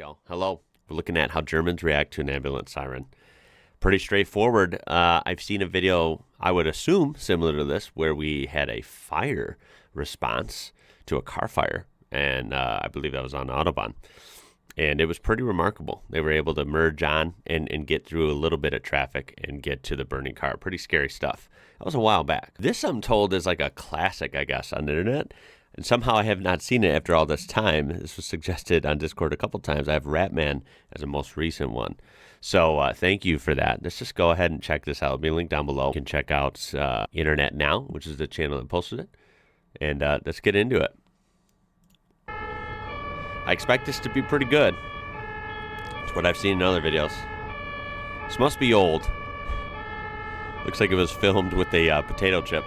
y'all. Hello. We're looking at how Germans react to an ambulance siren. Pretty straightforward. I've seen a video, I would assume, similar to this, where we had a fire response to a car fire. And I believe that was on Autobahn. And it was pretty remarkable. They were able to merge on and get through a little bit of traffic and get to the burning car. Pretty scary stuff. That was a while back. This, I'm told, is like a classic, I guess, on the internet. And somehow I have not seen it after all this time. This was suggested on Discord a couple times. I have Ratman as a most recent one. So thank you for that. Let's just go ahead and check this out. It'll be linked down below. You can check out Internet Now, which is the channel that posted it. And let's get into it. I expect this to be pretty good. It's what I've seen in other videos. This must be old. Looks like it was filmed with a potato chip.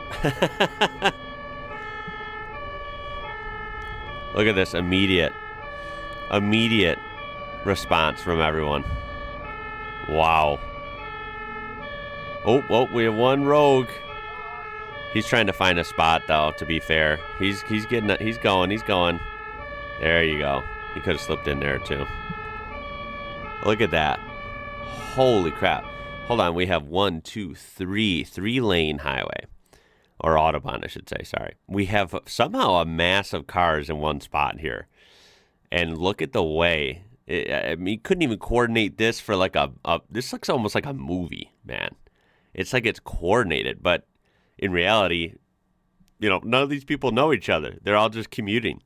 Look at this immediate response from everyone. Wow. Oh, we have one rogue. He's trying to find a spot though, to be fair. He's going. There you go. He could have slipped in there too. Look at that. Holy crap. Hold on, we have 1, 2, 3 three-lane highway. Or Autobahn, I should say, sorry. We have somehow a mass of cars in one spot here. And look at the way. I mean, you couldn't even coordinate this for like this looks almost like a movie, man. It's like it's coordinated, but in reality, you know, none of these people know each other. They're all just commuting.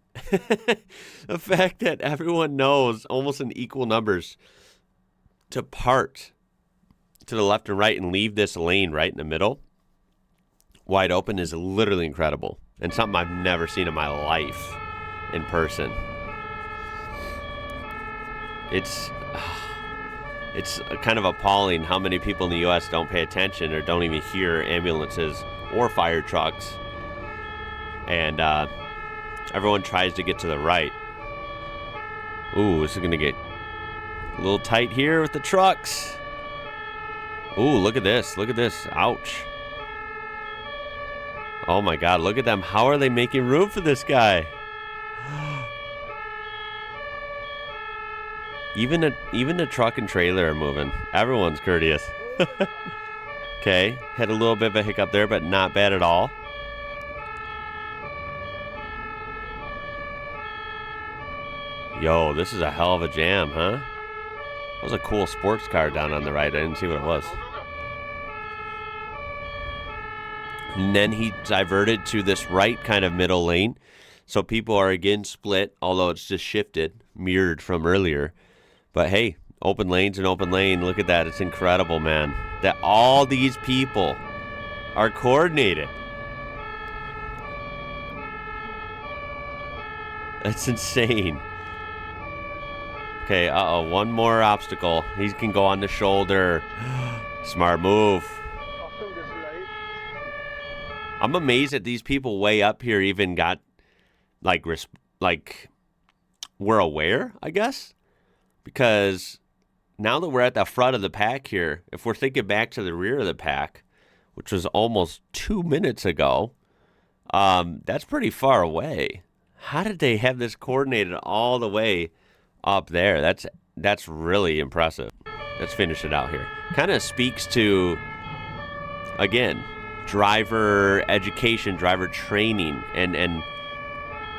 The fact that everyone knows almost in equal numbers to part to the left and right and leave this lane right in the middle wide open is literally incredible, and something I've never seen in my life in person. It's kind of appalling how many people in the U.S. don't pay attention or don't even hear ambulances or fire trucks, and everyone tries to get to the right. Ooh, this is gonna get a little tight here with the trucks. Ooh, look at this. Ouch. Oh my God, look at them. How are they making room for this guy? Even the truck and trailer are moving. Everyone's courteous. Okay, had a little bit of a hiccup there, but not bad at all. Yo, this is a hell of a jam, huh? That was a cool sports car down on the right. I didn't see what it was. And then he diverted to this right kind of middle lane. So people are again split, although it's just shifted, mirrored from earlier. But hey, open lane's an open lane. Look at that. It's incredible, man. That all these people are coordinated. That's insane. Okay, one more obstacle. He can go on the shoulder. Smart move. I'm amazed that these people way up here even got, like, we're aware, I guess. Because now that we're at the front of the pack here, if we're thinking back to the rear of the pack, which was almost 2 minutes ago, that's pretty far away. How did they have this coordinated all the way up there? That's really impressive. Let's finish it out here. Kind of speaks to, again, driver education, driver training, and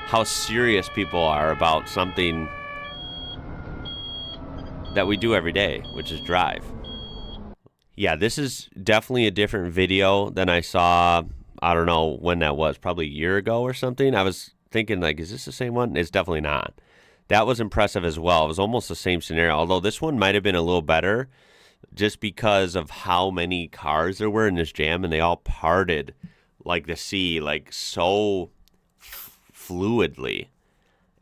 how serious people are about something that we do every day, which is drive. Yeah, this is definitely a different video than I saw, I don't know when that was, probably a year ago or something. I was thinking, like, is this the same one? It's definitely not. That was impressive as well. It was almost the same scenario, although this one might have been a little better just because of how many cars there were in this jam, and they all parted like the sea, like so fluidly.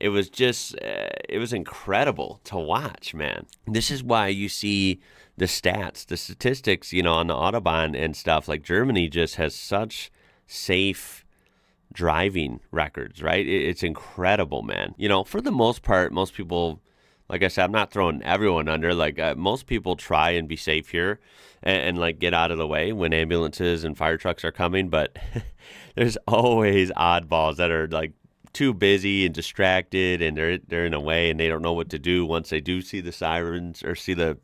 It was just, it was incredible to watch, man. This is why you see the stats, the statistics, you know, on the Autobahn and stuff. Like Germany just has such safe driving records, right? It's incredible, man. You know, for the most part, most people, like I said, I'm not throwing everyone under. Like most people try and be safe here and like get out of the way when ambulances and fire trucks are coming. But there's always oddballs that are like too busy and distracted, and they're in a way, and they don't know what to do once they do see the sirens or see the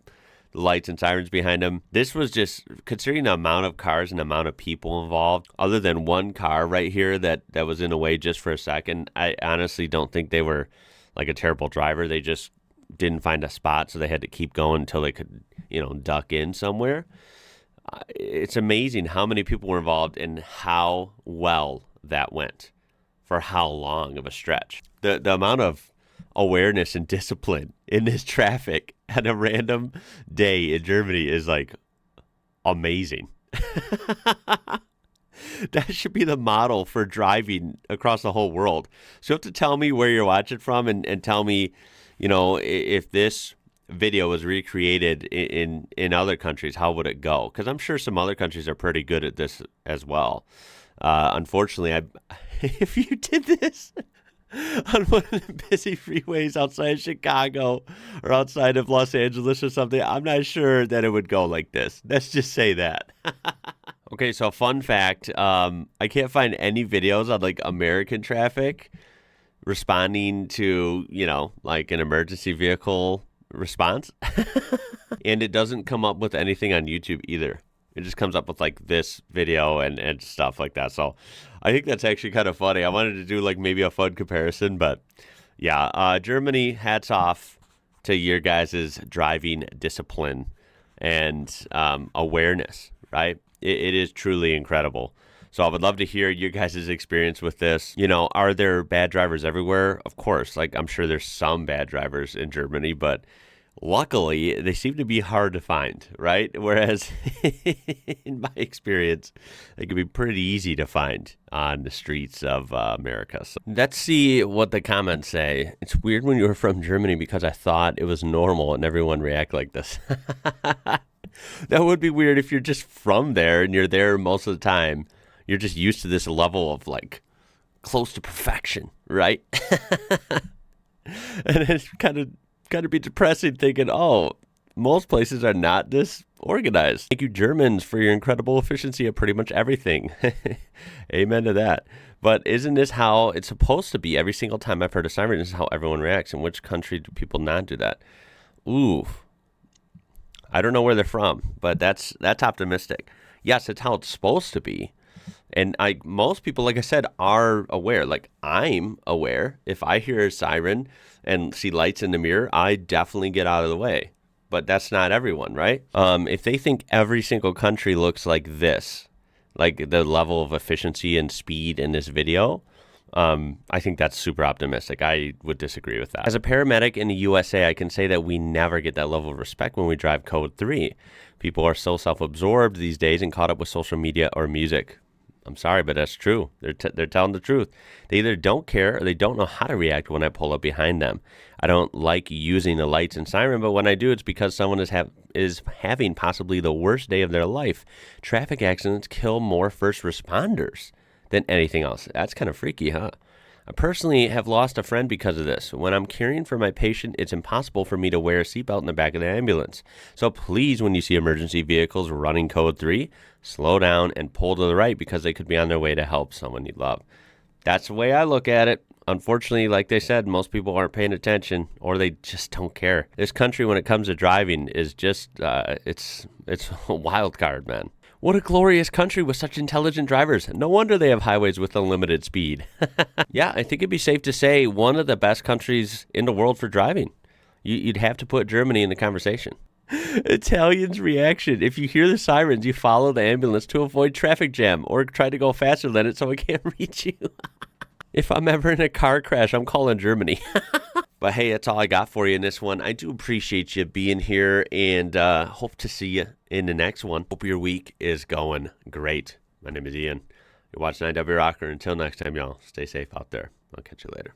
lights and sirens behind them. This was just, considering the amount of cars and the amount of people involved, other than one car right here that was in a way just for a second, I honestly don't think they were like a terrible driver. They just didn't find a spot, so they had to keep going until they could, duck in somewhere. It's amazing how many people were involved and how well that went for how long of a stretch. The amount of awareness and discipline in this traffic at a random day in Germany is like amazing. That should be the model for driving across the whole world. So you have to tell me where you're watching from and tell me, if this video was recreated in other countries, how would it go? Because I'm sure some other countries are pretty good at this as well. Unfortunately, if you did this on one of the busy freeways outside of Chicago or outside of Los Angeles or something, I'm not sure that it would go like this. Let's just say that. Okay, so fun fact, I can't find any videos on like American traffic responding to, like an emergency vehicle response. And it doesn't come up with anything on YouTube either. It just comes up with like this video and stuff like that. So I think that's actually kind of funny. I wanted to do like maybe a fun comparison, but yeah, Germany, hats off to your guys' driving discipline and awareness, right? It is truly incredible. So I would love to hear your guys' experience with this. Are there bad drivers everywhere? Of course. Like, I'm sure there's some bad drivers in Germany, but luckily they seem to be hard to find, right? Whereas in my experience, they can be pretty easy to find on the streets of America. So let's see what the comments say. It's weird when you were from Germany because I thought it was normal and everyone react like this. That would be weird if you're just from there and you're there most of the time. You're just used to this level of like close to perfection, right? And it's kind of be depressing thinking, oh, most places are not this organized. Thank you, Germans, for your incredible efficiency at pretty much everything. Amen to that. But isn't this how it's supposed to be? Every single time I've heard a siren, this is how everyone reacts. In which country do people not do that? Ooh, I don't know where they're from, but that's optimistic. Yes, it's how it's supposed to be. And most people, like I said, are aware. Like, I'm aware. If I hear a siren and see lights in the mirror, I definitely get out of the way. But that's not everyone, right? If they think every single country looks like this, like the level of efficiency and speed in this video, I think that's super optimistic. I would disagree with that. As a paramedic in the USA, I can say that we never get that level of respect when we drive Code 3. People are so self-absorbed these days and caught up with social media or music. I'm sorry, but that's true. They're telling the truth. They either don't care or they don't know how to react when I pull up behind them. I don't like using the lights and siren, but when I do, it's because someone is having possibly the worst day of their life. Traffic accidents kill more first responders than anything else. That's kind of freaky, huh? I personally have lost a friend because of this. When I'm caring for my patient, it's impossible for me to wear a seatbelt in the back of the ambulance. So please, when you see emergency vehicles running Code 3, slow down and pull to the right because they could be on their way to help someone you love. That's the way I look at it. Unfortunately, like they said, most people aren't paying attention or they just don't care. This country, when it comes to driving, is just, it's a wild card, man. What a glorious country with such intelligent drivers. No wonder they have highways with unlimited speed. Yeah, I think it'd be safe to say one of the best countries in the world for driving. You'd have to put Germany in the conversation. Italians' reaction. If you hear the sirens, you follow the ambulance to avoid traffic jam or try to go faster than it so it can't reach you. If I'm ever in a car crash, I'm calling Germany. But hey, that's all I got for you in this one. I do appreciate you being here and hope to see you in the next one. Hope your week is going great. My name is Ian. You're watching IWrocker. Until next time, y'all, stay safe out there. I'll catch you later.